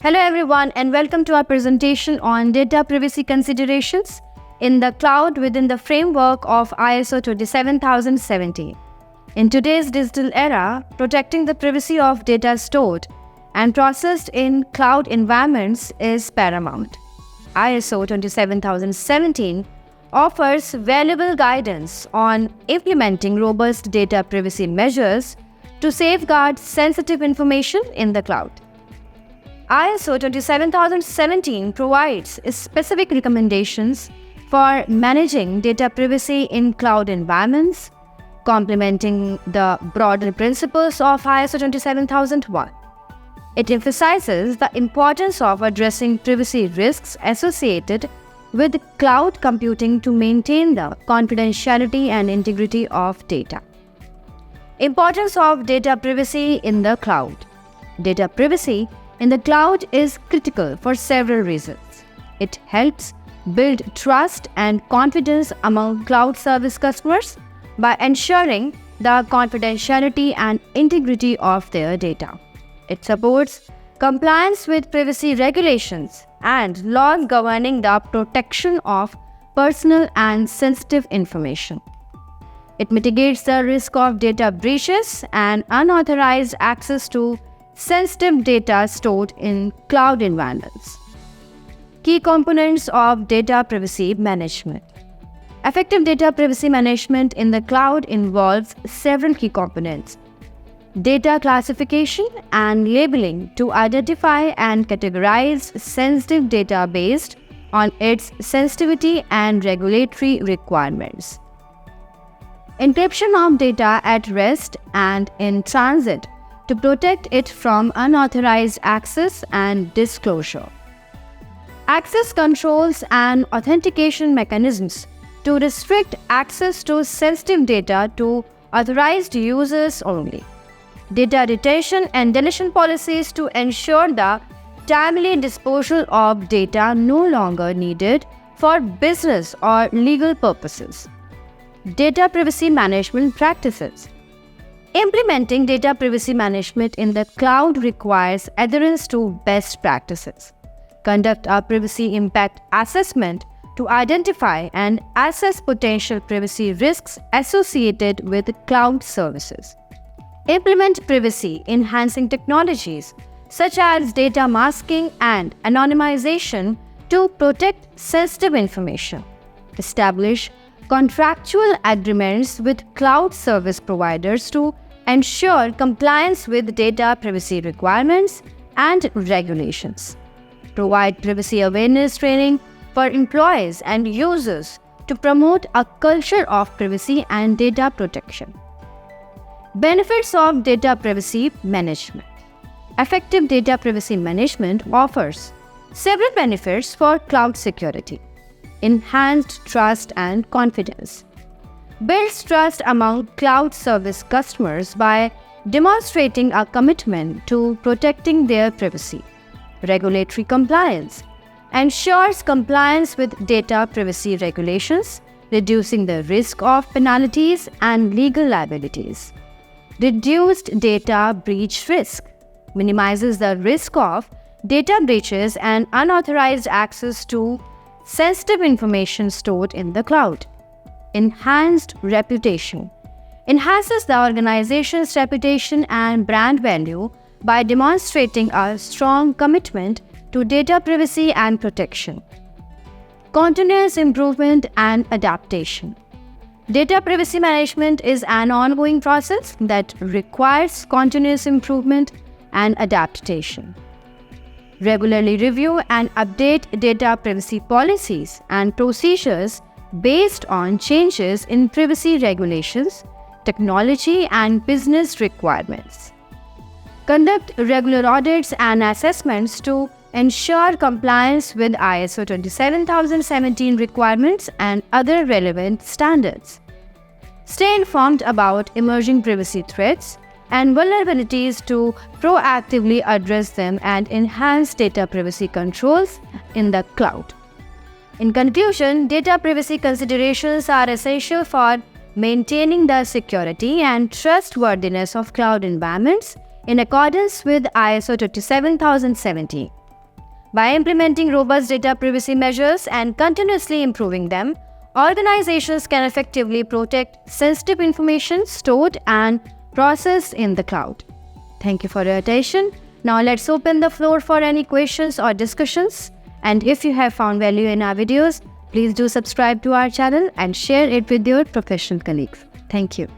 Hello everyone and welcome to our presentation on data privacy considerations in the cloud within the framework of ISO 27017. In today's digital era, protecting the privacy of data stored and processed in cloud environments is paramount. ISO 27017 offers valuable guidance on implementing robust data privacy measures to safeguard sensitive information in the cloud. ISO 27017 provides specific recommendations for managing data privacy in cloud environments, complementing the broader principles of ISO 27001. It emphasizes the importance of addressing privacy risks associated with cloud computing to maintain the confidentiality and integrity of data. Importance of data privacy in the cloud. Data privacy in the cloud is critical for several reasons. It helps build trust and confidence among cloud service customers by ensuring the confidentiality and integrity of their data. It supports compliance with privacy regulations and laws governing the protection of personal and sensitive information. It mitigates the risk of data breaches and unauthorized access to sensitive data stored in cloud environments. Key components of data privacy management. Effective data privacy management in the cloud involves several key components. Data classification and labeling to identify and categorize sensitive data based on its sensitivity and regulatory requirements. Encryption of data at rest and in transit to protect it from unauthorized access and disclosure. Access controls and authentication mechanisms to restrict access to sensitive data to authorized users only. Data retention and deletion policies to ensure the timely disposal of data no longer needed for business or legal purposes. Data privacy management practices. Implementing data privacy management in the cloud requires adherence to best practices. Conduct a privacy impact assessment to identify and assess potential privacy risks associated with cloud services. Implement privacy-enhancing technologies such as data masking and anonymization to protect sensitive information. Establish contractual agreements with cloud service providers to ensure compliance with data privacy requirements and regulations. Provide privacy awareness training for employees and users to promote a culture of privacy and data protection. Benefits of data privacy management. Effective data privacy management offers several benefits for cloud security. Enhanced trust and confidence. Builds trust among cloud service customers by demonstrating a commitment to protecting their privacy. Regulatory compliance. Ensures compliance with data privacy regulations, reducing the risk of penalties and legal liabilities. Reduced data breach risk. Minimizes the risk of data breaches and unauthorized access to sensitive information stored in the cloud. Enhanced reputation. Enhances the organization's reputation and brand value by demonstrating a strong commitment to data privacy and protection. Continuous improvement and adaptation. Data privacy management is an ongoing process that requires continuous improvement and adaptation. Regularly review and update data privacy policies and procedures based on changes in privacy regulations, technology, and business requirements. Conduct regular audits and assessments to ensure compliance with ISO 27017 requirements and other relevant standards. Stay informed about emerging privacy threats and vulnerabilities to proactively address them and enhance data privacy controls in the cloud. In conclusion, data privacy considerations are essential for maintaining the security and trustworthiness of cloud environments in accordance with ISO 27017. By implementing robust data privacy measures and continuously improving them, organizations can effectively protect sensitive information stored and processed in the cloud. Thank you for your attention. Now let's open the floor for any questions or discussions. And if you have found value in our videos, please do subscribe to our channel and share it with your professional colleagues. Thank you.